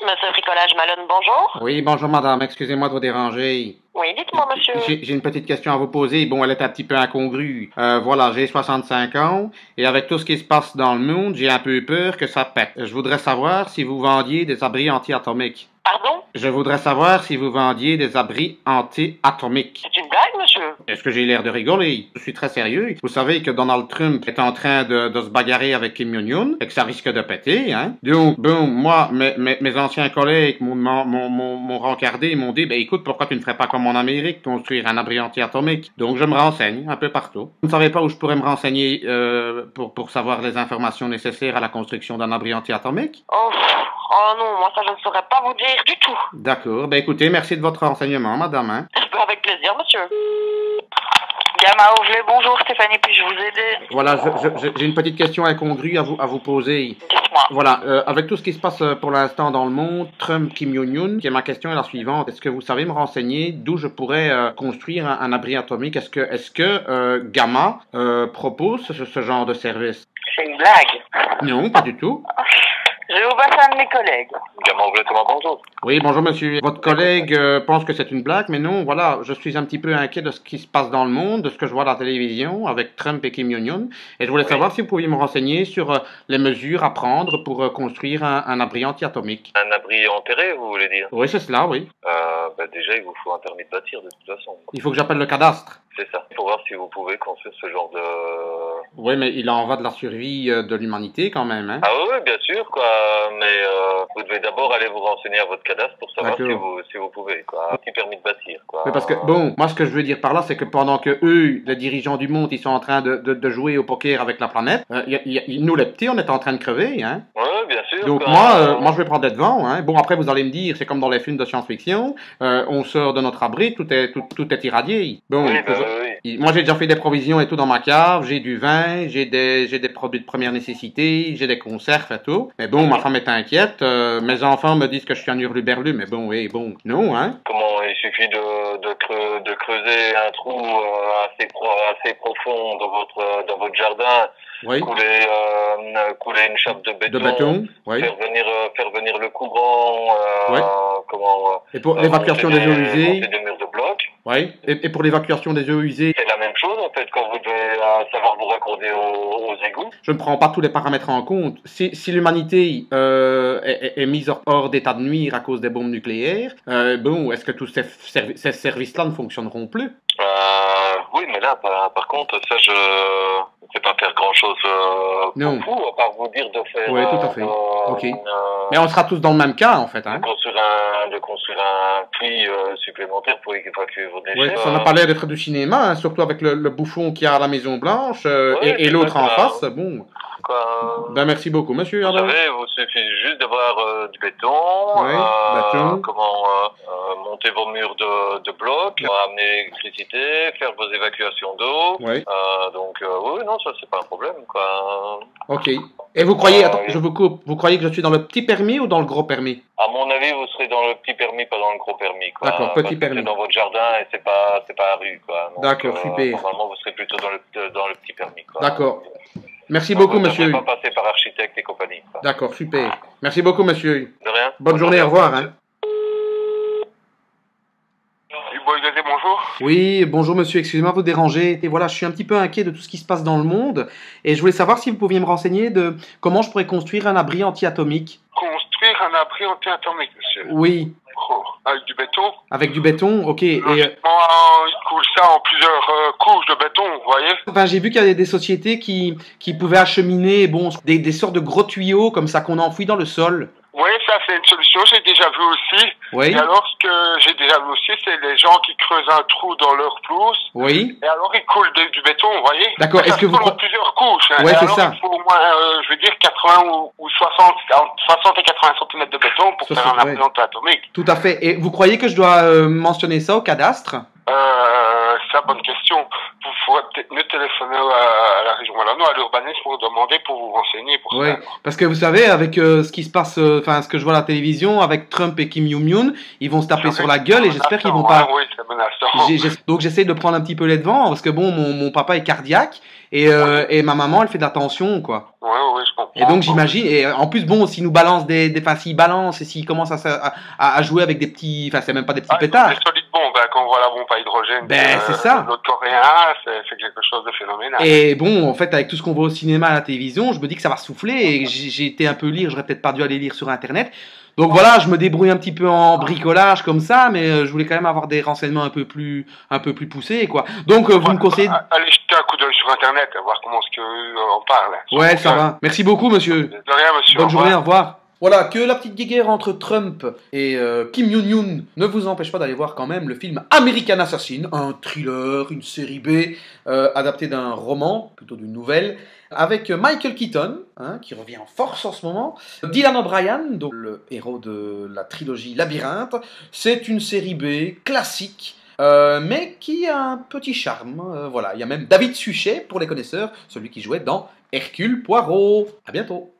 Monsieur Bricolage Malone, bonjour. Oui, bonjour madame, excusez-moi de vous déranger. Oui, dites-moi, monsieur. J'ai une petite question à vous poser. Bon, elle est un petit peu incongrue. Voilà, j'ai 65 ans et avec tout ce qui se passe dans le monde, j'ai un peu peur que ça pète. Je voudrais savoir si vous vendiez des abris anti-atomiques. Pardon? Je voudrais savoir si vous vendiez des abris anti-atomiques. C'est une blague, monsieur? Est-ce que j'ai l'air de rigoler? Je suis très sérieux. Vous savez que Donald Trump est en train de se bagarrer avec Kim Jong-un et que ça risque de péter, hein? Donc, bon, moi, mes anciens collègues m'ont rencardé, m'ont dit, ben écoute, pourquoi tu ne ferais pas comme en Amérique, construire un abri anti-atomique? Donc, je me renseigne un peu partout. Vous ne savez pas où je pourrais me renseigner pour savoir les informations nécessaires à la construction d'un abri anti-atomique? Oh non, moi ça je ne saurais pas vous dire du tout. D'accord. Ben écoutez, merci de votre renseignement, madame, hein? Avec plaisir, monsieur. Gamma Ouvlet, bonjour Stéphanie, puis-je vous aider? Voilà, j'ai une petite question incongrue à vous poser. Dites-moi. Voilà, avec tout ce qui se passe pour l'instant dans le monde, Trump, Kim Jong-un, ma question est la suivante. Est-ce que vous savez me renseigner d'où je pourrais construire un abri atomique? Est-ce que Gamma propose ce genre de service? C'est une blague. Non, pas du tout. Je vais au bassin de mes collègues. Gamma Ouvlet, bonjour. Oui, bonjour monsieur. Votre collègue pense que c'est une blague, mais non, voilà, je suis un petit peu inquiet de ce qui se passe dans le monde, de ce que je vois à la télévision avec Trump et Kim Jong-un, et je voulais savoir si vous pouviez me renseigner sur les mesures à prendre pour construire un abri anti-atomique. Un abri enterré, vous voulez dire? Oui, c'est cela, oui. Déjà, il vous faut un permis de bâtir, de toute façon. Il faut que j'appelle le cadastre. C'est ça. Pour voir si vous pouvez construire ce genre de... Oui, mais il en va de la survie de l'humanité quand même, hein. Ah oui, bien sûr, quoi. Mais vous devez d'abord aller vous renseigner à votre cadastre pour savoir si vous pouvez, quoi. Un petit permis de bâtir, quoi. Mais parce que, bon, moi ce que je veux dire par là, c'est que pendant que eux, les dirigeants du monde, ils sont en train de jouer au poker avec la planète, nous les petits, on est en train de crever, hein. Oui, bien sûr. Donc quoi. moi je vais prendre des devants, hein. Bon, après vous allez me dire, c'est comme dans les films de science-fiction, on sort de notre abri, tout est irradié. Bon, Oui, oui. moi j'ai déjà fait des provisions et tout dans ma cave, j'ai du vin, j'ai des produits de première nécessité, j'ai des conserves et tout. Mais bon, ma femme est inquiète, mes enfants me disent que je suis un hurluberlu, mais bon, oui, bon, non, hein. Comment il suffit de creuser un trou assez profond dans votre jardin, Oui. couler une chape de béton, oui. faire venir le courant, Oui. Et pour l'évacuation des eaux usées, des murs de blocs. Oui. Et pour l'évacuation des eaux usées, c'est la même chose en fait quand vous devez savoir vous raccorder aux égouts. Je ne prends pas tous les paramètres en compte. Si l'humanité est mise hors d'état de nuire à cause des bombes nucléaires, bon, est-ce que tous ces services-là ne fonctionneront plus? Oui, mais là, par contre, ça, je ne sais pas faire grand-chose pour vous, à part vous dire de faire... Oui, tout à fait. Ok. Mais on sera tous dans le même cas, en fait. Hein. De construire un puits supplémentaire pour évacuer vos déchets. Oui, ça n'a pas l'air d'être du cinéma, hein, surtout avec le bouffon qu'il y a à la Maison Blanche et l'autre en face. Bon. Ben, merci beaucoup, monsieur. Vous savez, il vous suffit juste d'avoir du béton, monter vos murs de blocs, amener l'électricité, faire vos évacuations d'eau. Oui. Oui, non, ça c'est pas un problème, quoi. Ok. Et vous croyez, attends, je vous coupe, vous croyez que je suis dans le petit permis ou dans le gros permis? À mon avis, vous serez dans le petit permis, pas dans le gros permis, quoi. D'accord, petit permis. C'est dans votre jardin et c'est pas à rue, quoi. D'accord, super. Normalement, vous serez plutôt dans le petit permis, quoi. D'accord. Merci beaucoup, monsieur. Vous ne devez pas passer par architecte et compagnie. D'accord, super. Merci beaucoup, monsieur. De rien. Bonne journée, au revoir. Hein. Bonjour. Oui, bonjour monsieur, excusez-moi de vous déranger. Et voilà, je suis un petit peu inquiet de tout ce qui se passe dans le monde. Et je voulais savoir si vous pouviez me renseigner de comment je pourrais construire un abri anti-atomique. Construire un abri anti-atomique, monsieur? Oui. Avec du béton? Avec du béton, ok. Il coule ça en plusieurs couches de béton, vous voyez? Enfin, j'ai vu qu'il y avait des sociétés qui pouvaient acheminer des sortes de gros tuyaux comme ça qu'on enfouit dans le sol. Oui, ça c'est une solution, j'ai déjà vu aussi. Oui. Et alors, ce que j'ai déjà vu aussi, c'est les gens qui creusent un trou dans leur pelouse. Oui. Et alors, ils coulent du béton, vous voyez? D'accord, est-ce que vous... en plusieurs couches. Hein. Oui, c'est ça. Il faut au moins, je veux dire, 80 ou 60 et 80 cm de béton pour faire un abri anti-atomique. Tout à fait. Et vous croyez que je dois mentionner ça au cadastre? Ça, bonne question. Vous pourrez peut-être mieux téléphoner à la région Wallonne, à l'urbanisme pour demander, pour vous renseigner pour ça. Oui, parce que vous savez, avec ce qui se passe, enfin ce que je vois à la télévision, avec Trump et Kim Jong-un, ils vont se taper sur la gueule et j'espère qu'ils vont pas... Oui, c'est menaçant. Donc j'essaie de prendre un petit peu les devants parce que bon, mon papa est cardiaque et ma maman elle fait de la tension quoi. Ouais, je comprends. Et donc j'imagine, et en plus bon, s'il nous balance s'il balance et s'il commence à jouer avec des petits, enfin c'est même pas des petits pétards. Des solides bombes, quand on voit la bombe à hydrogène, c'est ça. L'autre coréen, c'est quelque chose de phénoménal. Et bon, en fait, avec tout ce qu'on voit au cinéma, à la télévision, je me dis que ça va souffler et j'ai été un peu lire, j'aurais peut-être pas dû aller lire sur internet. Donc voilà, je me débrouille un petit peu en bricolage comme ça, mais je voulais quand même avoir des renseignements un peu plus poussés, quoi. Donc vous me conseillez... Allez jeter un coup d'œil sur internet, voir comment est-ce qu'on parle. Ouais, ça va. Merci beaucoup, monsieur. De rien, monsieur. Bonne journée, au revoir. Voilà, que la petite guéguerre entre Trump et Kim Jong-un ne vous empêche pas d'aller voir quand même le film American Assassin, un thriller, une série B, adapté d'un roman, plutôt d'une nouvelle, avec Michael Keaton, qui revient en force en ce moment, Dylan O'Brien, donc le héros de la trilogie Labyrinthe. C'est une série B classique, mais qui a un petit charme. Voilà, il y a même David Suchet, pour les connaisseurs, celui qui jouait dans Hercule Poirot. À bientôt.